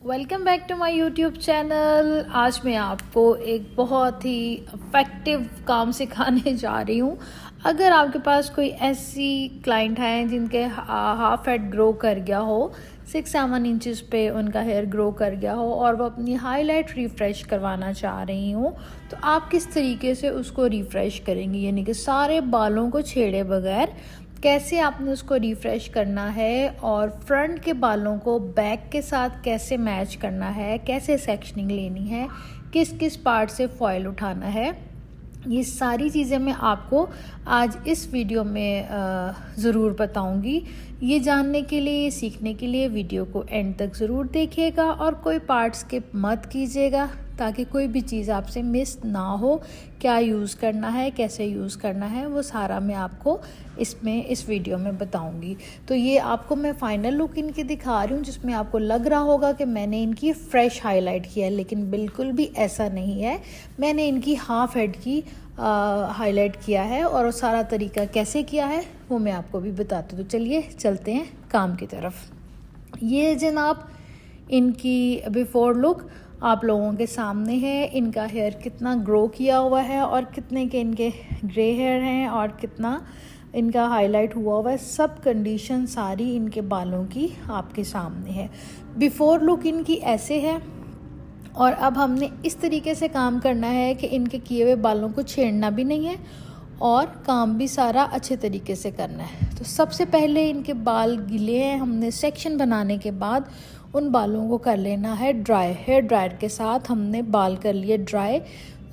Welcome back to my YouTube channel. आज मैं आपको एक बहुत ही इफ़ेक्टिव काम सिखाने जा रही हूँ। अगर आपके पास कोई ऐसी क्लाइंट हैं जिनके हाफ हेड ग्रो कर गया हो, 6-7 इंचज़ पे उनका हेयर ग्रो कर गया हो और वो अपनी हाईलाइट रिफ़्रेश करवाना चाह रही हूँ, तो आप किस तरीके से उसको रिफ़्रेश करेंगी, यानी कि सारे बालों को छेड़े बगैर कैसे आपने उसको रिफ़्रेश करना है और फ्रंट के बालों को बैक के साथ कैसे मैच करना है, कैसे सेक्शनिंग लेनी है, किस किस पार्ट से फॉयल उठाना है, ये सारी चीज़ें मैं आपको आज इस वीडियो में ज़रूर बताऊंगी। ये जानने के लिए, ये सीखने के लिए वीडियो को एंड तक ज़रूर देखिएगा और कोई पार्ट स्किप मत कीजिएगा ताकि कोई भी चीज़ आपसे मिस ना हो। क्या यूज़ करना है, कैसे यूज़ करना है, वो सारा मैं आपको इस वीडियो में बताऊंगी। तो ये आपको मैं फ़ाइनल लुक इनकी दिखा रही हूँ जिसमें आपको लग रहा होगा कि मैंने इनकी फ़्रेश हाईलाइट किया है, लेकिन बिल्कुल भी ऐसा नहीं है। मैंने इनकी हाफ हेड की हाईलाइट किया है और वो सारा तरीका कैसे किया है वो मैं आपको भी बताती हूँ। तो चलिए चलते हैं काम की तरफ। ये जनाब इनकी बिफोर लुक आप लोगों के सामने है। इनका हेयर कितना ग्रो किया हुआ है और कितने के इनके ग्रे हेयर हैं और कितना इनका हाईलाइट हुआ है, सब कंडीशन सारी इनके बालों की आपके सामने है। बिफोर लुक इनकी ऐसे है और अब हमने इस तरीके से काम करना है कि इनके किए हुए बालों को छेड़ना भी नहीं है और काम भी सारा अच्छे तरीके से करना है। तो सबसे पहले इनके बाल गीले हैं, हमने सेक्शन बनाने के बाद उन बालों को कर लेना है ड्राई। हेयर ड्रायर के साथ हमने बाल कर लिए ड्राई।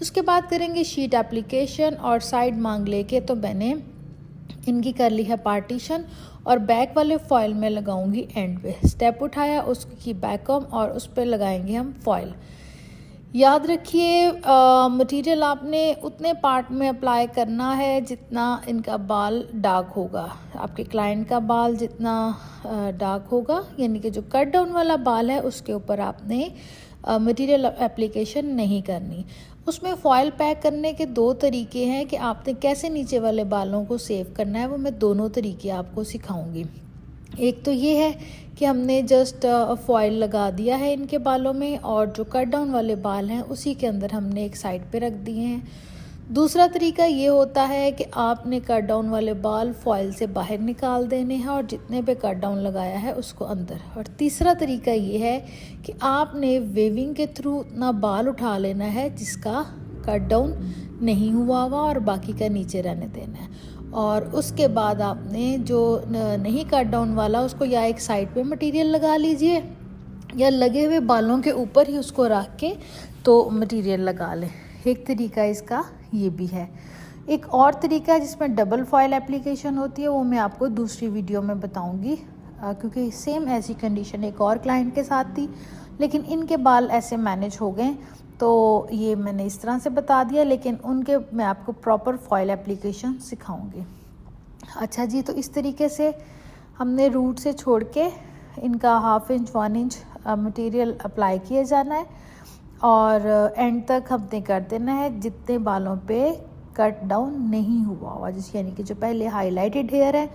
उसके बाद करेंगे शीट एप्लीकेशन और साइड मांग लेके तो मैंने इनकी कर ली है पार्टीशन और बैक वाले फॉयल में लगाऊंगी एंड पे। स्टेप उठाया, उसकी बैक कॉम और उस पर लगाएंगे हम फॉयल। याद रखिए मटेरियल आपने उतने पार्ट में अप्लाई करना है जितना इनका बाल डार्क होगा। आपके क्लाइंट का बाल जितना डार्क होगा, यानी कि जो कट डाउन वाला बाल है उसके ऊपर आपने मटेरियल एप्लीकेशन नहीं करनी। उसमें फॉयल पैक करने के 2 तरीके हैं कि आपने कैसे नीचे वाले बालों को सेव करना है, वो मैं दोनों तरीके आपको सिखाऊंगी। एक तो ये है कि हमने जस्ट फॉयल लगा दिया है इनके बालों में और जो कट डाउन वाले बाल हैं उसी के अंदर हमने एक साइड पे रख दिए हैं। दूसरा तरीका ये होता है कि आपने कट डाउन वाले बाल फॉयल से बाहर निकाल देने हैं और जितने पे कट डाउन लगाया है उसको अंदर। और तीसरा तरीका ये है कि आपने वेविंग के थ्रू उतना बाल उठा लेना है जिसका कट डाउन नहीं हुआ हुआ और बाकी का नीचे रहने देना है। और उसके बाद आपने जो नहीं कट डाउन वाला उसको या एक साइड पे मटेरियल लगा लीजिए या लगे हुए बालों के ऊपर ही उसको रख के तो मटेरियल लगा लें। एक तरीका इसका ये भी है। एक और तरीका जिसमें डबल फॉयल एप्लीकेशन होती है वो मैं आपको दूसरी वीडियो में बताऊंगी, क्योंकि सेम ऐसी कंडीशन एक और क्लाइंट के साथ थी लेकिन इनके बाल ऐसे मैनेज हो गए तो ये मैंने इस तरह से बता दिया, लेकिन उनके मैं आपको प्रॉपर फॉयल एप्लीकेशन सिखाऊंगी। अच्छा जी, तो इस तरीके से हमने रूट से छोड़ के इनका 1/2 इंच 1 इंच मटेरियल अप्लाई किए जाना है और एंड तक हमने कर देना है जितने बालों पे कट डाउन नहीं हुआ हुआ, जिस यानी कि जो पहले हाईलाइटेड हेयर है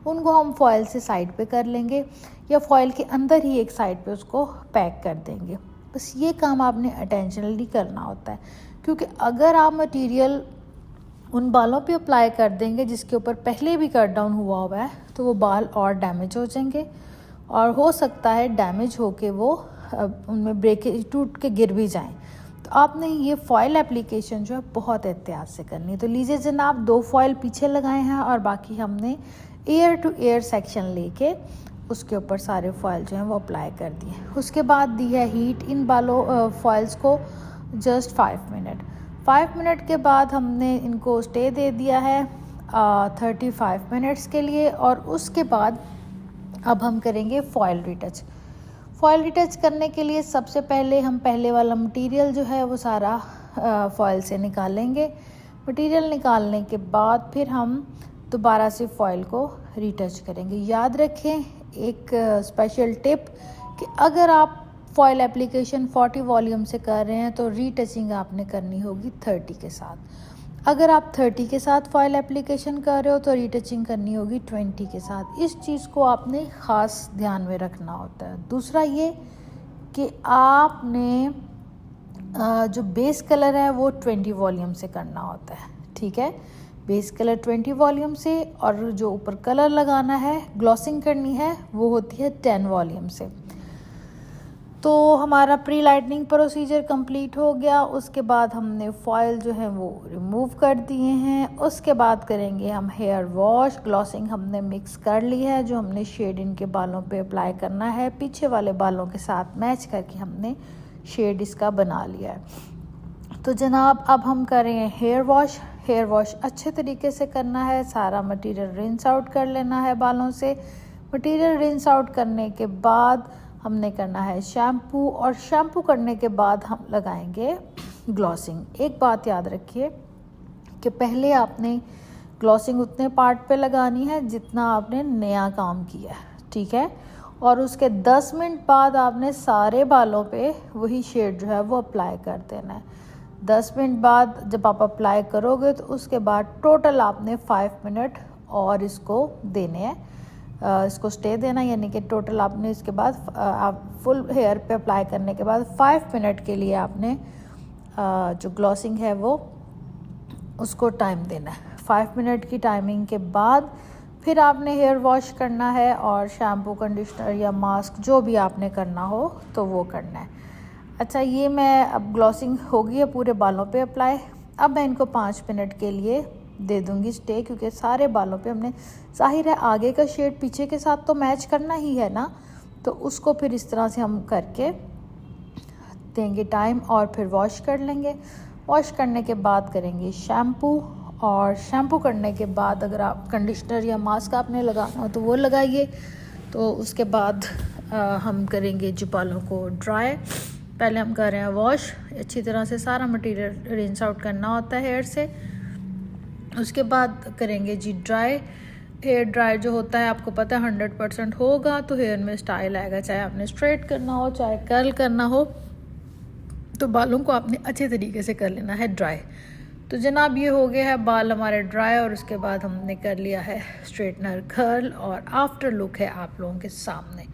उनको हम फॉयल से साइड पे कर लेंगे या फॉयल के अंदर ही एक साइड पे उसको पैक कर देंगे। बस ये काम आपने अटेंशनली करना होता है, क्योंकि अगर आप मटेरियल उन बालों पे अप्लाई कर देंगे जिसके ऊपर पहले भी कट डाउन हुआ है तो वो बाल और डैमेज हो जाएंगे और हो सकता है डैमेज होके वो उनमें ब्रेकेज टूट के गिर भी जाएं। तो आपने ये फॉयल एप्लीकेशन जो है बहुत एहतियात से करनी है। तो लीजिए जनाब, 2 फॉयल पीछे लगाए हैं और बाकी हमने एयर टू एयर सेक्शन लेके उसके ऊपर सारे फॉयल जो हैं वो अप्लाई कर दिए। उसके बाद दी है हीट इन बालों फॉयल्स को जस्ट 5 मिनट। 5 मिनट के बाद हमने इनको स्टे दे दिया है 35 मिनट्स के लिए और उसके बाद अब हम करेंगे फॉयल रिटच। फॉयल रिटच करने के लिए सबसे पहले हम पहले वाला मटेरियल जो है वो सारा फॉयल से निकालेंगे। मटेरियल निकालने के बाद फिर हम दोबारा से फॉयल को रिटच करेंगे। याद रखें एक स्पेशल टिप कि अगर आप फॉयल एप्लीकेशन 40 वॉल्यूम से कर रहे हैं तो रीटचिंग आपने करनी होगी 30 के साथ। अगर आप 30 के साथ फॉयल एप्लीकेशन कर रहे हो तो रीटचिंग करनी होगी 20 के साथ। इस चीज़ को आपने ख़ास ध्यान में रखना होता है। दूसरा ये कि आपने जो बेस कलर है वो 20 वॉल्यूम से करना होता है, ठीक है। बेस कलर 20 वॉल्यूम से, और जो ऊपर कलर लगाना है, ग्लॉसिंग करनी है, वो होती है 10 वॉल्यूम से। तो हमारा प्री लाइटनिंग प्रोसीजर कंप्लीट हो गया। उसके बाद हमने फॉयल जो है वो रिमूव कर दिए हैं। उसके बाद करेंगे हम हेयर वॉश। ग्लॉसिंग हमने मिक्स कर ली है, जो हमने शेड इनके बालों पे अप्लाई करना है, पीछे वाले बालों के साथ मैच करके हमने शेड इसका बना लिया है। तो जनाब अब हम करें हेयर वॉश। हेयर वॉश अच्छे तरीके से करना है, सारा मटेरियल रिंस आउट कर लेना है बालों से। मटेरियल रिंस आउट करने के बाद हमने करना है शैम्पू, और शैम्पू करने के बाद हम लगाएंगे ग्लॉसिंग। एक बात याद रखिए कि पहले आपने ग्लॉसिंग उतने पार्ट पे लगानी है जितना आपने नया काम किया है, ठीक है। और उसके 10 मिनट बाद आपने सारे बालों पे वही शेड जो है वो अप्लाई कर देना है। 10 मिनट बाद जब आप अप्लाई करोगे तो उसके बाद टोटल आपने 5 मिनट और इसको देने हैं, इसको स्टे देना, यानी कि टोटल आपने इसके बाद आप फुल हेयर पे अप्लाई करने के बाद 5 मिनट के लिए आपने जो ग्लॉसिंग है वो उसको टाइम देना है। 5 मिनट की टाइमिंग के बाद फिर आपने हेयर वॉश करना है, और शैम्पू, कंडीशनर या मास्क जो भी आपने करना हो तो वो करना है। अच्छा, ये मैं अब ग्लॉसिंग हो गई है पूरे बालों पे अप्लाई। अब मैं इनको 5 मिनट के लिए दे दूंगी स्टे, क्योंकि सारे बालों पे हमने, जाहिर है आगे का शेड पीछे के साथ तो मैच करना ही है ना, तो उसको फिर इस तरह से हम करके देंगे टाइम, और फिर वॉश कर लेंगे। वॉश करने के बाद करेंगे शैम्पू, और शैम्पू करने के बाद अगर आप कंडीशनर या मास्क आपने लगाना हो तो वो लगाइए। तो उसके बाद हम करेंगे जो बालों को ड्राई। पहले हम कर रहे हैं वॉश, अच्छी तरह से सारा मटेरियल रिंस आउट करना होता है हेयर से। उसके बाद करेंगे जी ड्राई। हेयर ड्राई जो होता है आपको पता है 100% होगा तो हेयर में स्टाइल आएगा, चाहे आपने स्ट्रेट करना हो चाहे कर्ल करना हो, तो बालों को आपने अच्छे तरीके से कर लेना है ड्राई। तो जनाब ये हो गया है बाल हमारे ड्राई, और उसके बाद हमने कर लिया है स्ट्रेटनर कर्ल, और आफ्टर लुक है आप लोगों के सामने।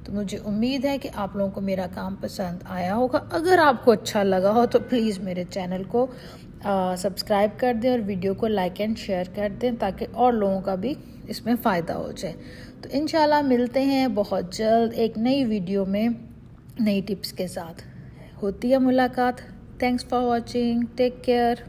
तो मुझे उम्मीद है कि आप लोगों को मेरा काम पसंद आया होगा। अगर आपको अच्छा लगा हो तो प्लीज़ मेरे चैनल को सब्सक्राइब कर दें और वीडियो को लाइक एंड शेयर कर दें, ताकि और लोगों का भी इसमें फ़ायदा हो जाए। तो इंशाल्लाह मिलते हैं बहुत जल्द एक नई वीडियो में नई टिप्स के साथ। होती है मुलाकात। Thanks for watching, take care.